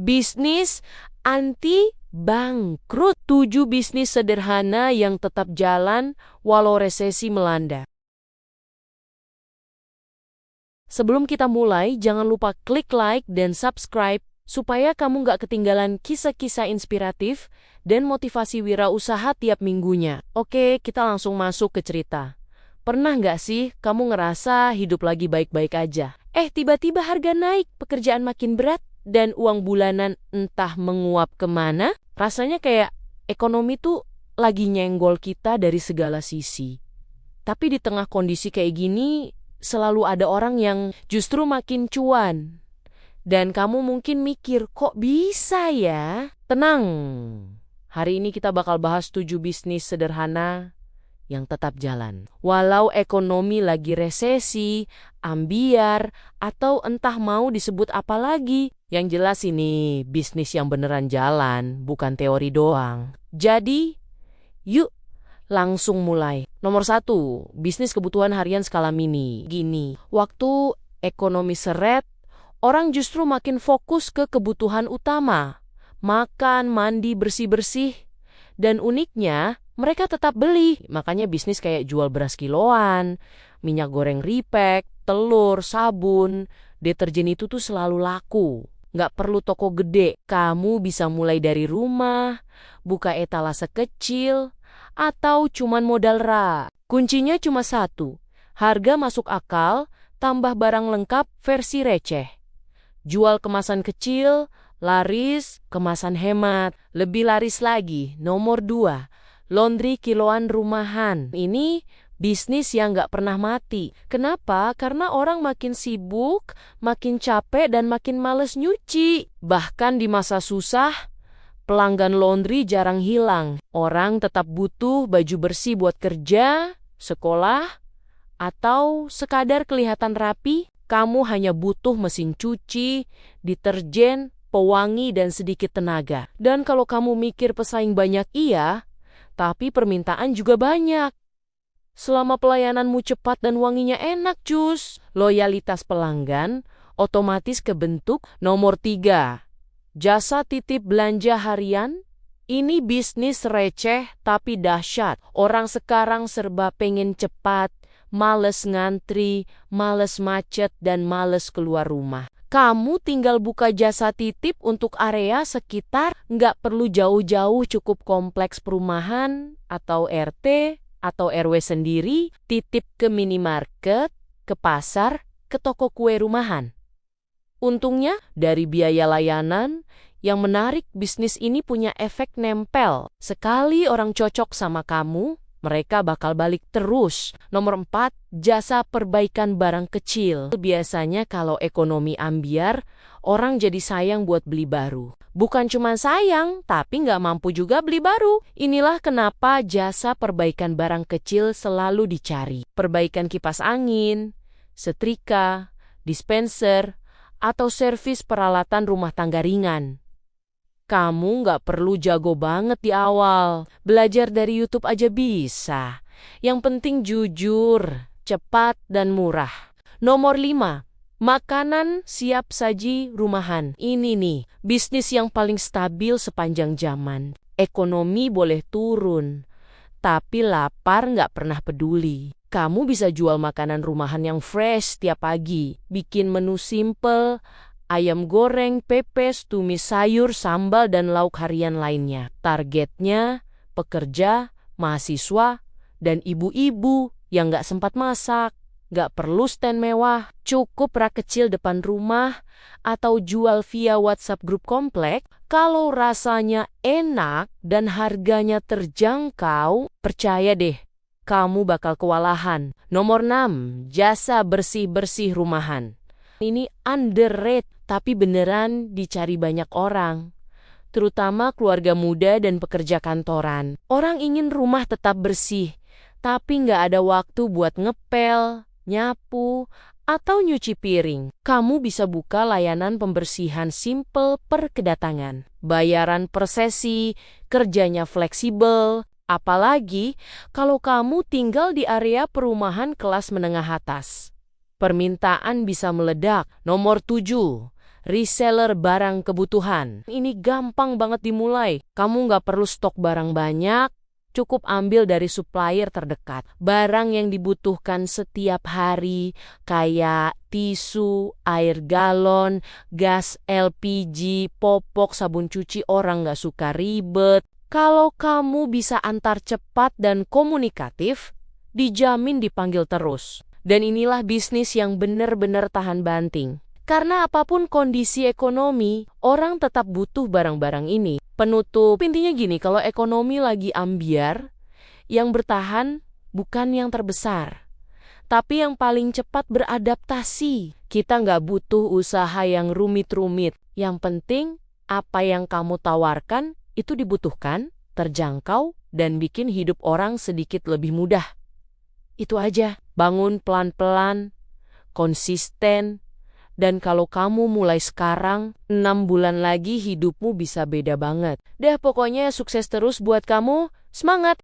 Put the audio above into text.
Bisnis anti bangkrut. 7 bisnis sederhana yang tetap jalan walau resesi melanda. Sebelum kita mulai, jangan lupa klik like dan subscribe supaya kamu nggak ketinggalan kisah-kisah inspiratif dan motivasi wirausaha tiap minggunya. Oke, kita langsung masuk ke cerita. Pernah nggak sih kamu ngerasa hidup lagi baik-baik aja? Tiba-tiba harga naik, pekerjaan makin berat, dan uang bulanan entah menguap kemana? Rasanya kayak ekonomi tuh lagi nyenggol kita dari segala sisi. Tapi di tengah kondisi kayak gini, selalu ada orang yang justru makin cuan. Dan kamu mungkin mikir, kok bisa ya? Tenang, hari ini kita bakal bahas 7 bisnis sederhana yang tetap jalan. Walau ekonomi lagi resesi, ambiar, atau entah mau disebut apa lagi. Yang jelas ini bisnis yang beneran jalan, bukan teori doang. Jadi, yuk langsung mulai. Nomor 1, bisnis kebutuhan harian skala mini. Gini, waktu ekonomi seret, orang justru makin fokus ke kebutuhan utama. Makan, mandi, bersih-bersih. Dan uniknya, mereka tetap beli. Makanya bisnis kayak jual beras kiloan, minyak goreng repack, telur, sabun, deterjen itu tuh selalu laku. Nggak perlu toko gede. Kamu bisa mulai dari rumah, buka etalase kecil, atau cuman modal Kuncinya cuma satu, harga masuk akal, tambah barang lengkap versi receh. Jual kemasan kecil, laris, kemasan hemat. Lebih laris lagi, nomor 2, laundry kiloan rumahan. Ini bisnis yang nggak pernah mati. Kenapa? Karena orang makin sibuk, makin capek, dan makin males nyuci. Bahkan di masa susah, pelanggan laundry jarang hilang. Orang tetap butuh baju bersih buat kerja, sekolah, atau sekadar kelihatan rapi. Kamu hanya butuh mesin cuci, deterjen, pewangi, dan sedikit tenaga. Dan kalau kamu mikir pesaing banyak, iya, tapi permintaan juga banyak. Selama pelayananmu cepat dan wanginya enak, cus, loyalitas pelanggan otomatis kebentuk. Nomor 3, jasa titip belanja harian. Ini bisnis receh tapi dahsyat. Orang sekarang serba pengen cepat, males ngantri, males macet, dan males keluar rumah. Kamu tinggal buka jasa titip untuk area sekitar, nggak perlu jauh-jauh, cukup kompleks perumahan atau RT atau RW sendiri, titip ke minimarket, ke pasar, ke toko kue rumahan. Untungnya, dari biaya layanan, yang menarik bisnis ini punya efek nempel. Sekali orang cocok sama kamu, mereka bakal balik terus. Nomor 4, jasa perbaikan barang kecil. Biasanya kalau ekonomi ambiar, orang jadi sayang buat beli baru. Bukan cuma sayang, tapi nggak mampu juga beli baru. Inilah kenapa jasa perbaikan barang kecil selalu dicari. Perbaikan kipas angin, setrika, dispenser, atau servis peralatan rumah tangga ringan. Kamu nggak perlu jago banget di awal. Belajar dari YouTube aja bisa. Yang penting jujur, cepat, dan murah. Nomor 5, makanan siap saji rumahan. Ini nih, bisnis yang paling stabil sepanjang zaman. Ekonomi boleh turun, tapi lapar nggak pernah peduli. Kamu bisa jual makanan rumahan yang fresh tiap pagi. Bikin menu simple, ayam goreng, pepes, tumis sayur, sambal, dan lauk harian lainnya. Targetnya pekerja, mahasiswa, dan ibu-ibu yang nggak sempat masak. Nggak perlu stand mewah, cukup rak kecil depan rumah, atau jual via WhatsApp grup komplek. Kalau rasanya enak dan harganya terjangkau, percaya deh, kamu bakal kewalahan. Nomor 6, jasa bersih-bersih rumahan. Ini underrated, tapi beneran dicari banyak orang. Terutama keluarga muda dan pekerja kantoran. Orang ingin rumah tetap bersih, tapi nggak ada waktu buat ngepel, nyapu, atau nyuci piring. Kamu bisa buka layanan pembersihan simple per kedatangan. Bayaran per sesi, kerjanya fleksibel. Apalagi kalau kamu tinggal di area perumahan kelas menengah atas. Permintaan bisa meledak. Nomor 7, reseller barang kebutuhan. Ini gampang banget dimulai. Kamu nggak perlu stok barang banyak, cukup ambil dari supplier terdekat. Barang yang dibutuhkan setiap hari, kayak tisu, air galon, gas LPG, popok, sabun cuci, orang nggak suka ribet. Kalau kamu bisa antar cepat dan komunikatif, dijamin dipanggil terus. Dan inilah bisnis yang benar-benar tahan banting. Karena apapun kondisi ekonomi, orang tetap butuh barang-barang ini. Penutup, intinya gini, kalau ekonomi lagi ambyar, yang bertahan bukan yang terbesar, tapi yang paling cepat beradaptasi. Kita nggak butuh usaha yang rumit-rumit. Yang penting, apa yang kamu tawarkan itu dibutuhkan, terjangkau, dan bikin hidup orang sedikit lebih mudah. Itu aja, bangun pelan-pelan, konsisten, dan kalau kamu mulai sekarang, 6 bulan lagi hidupmu bisa beda banget. Dah pokoknya sukses terus buat kamu, semangat!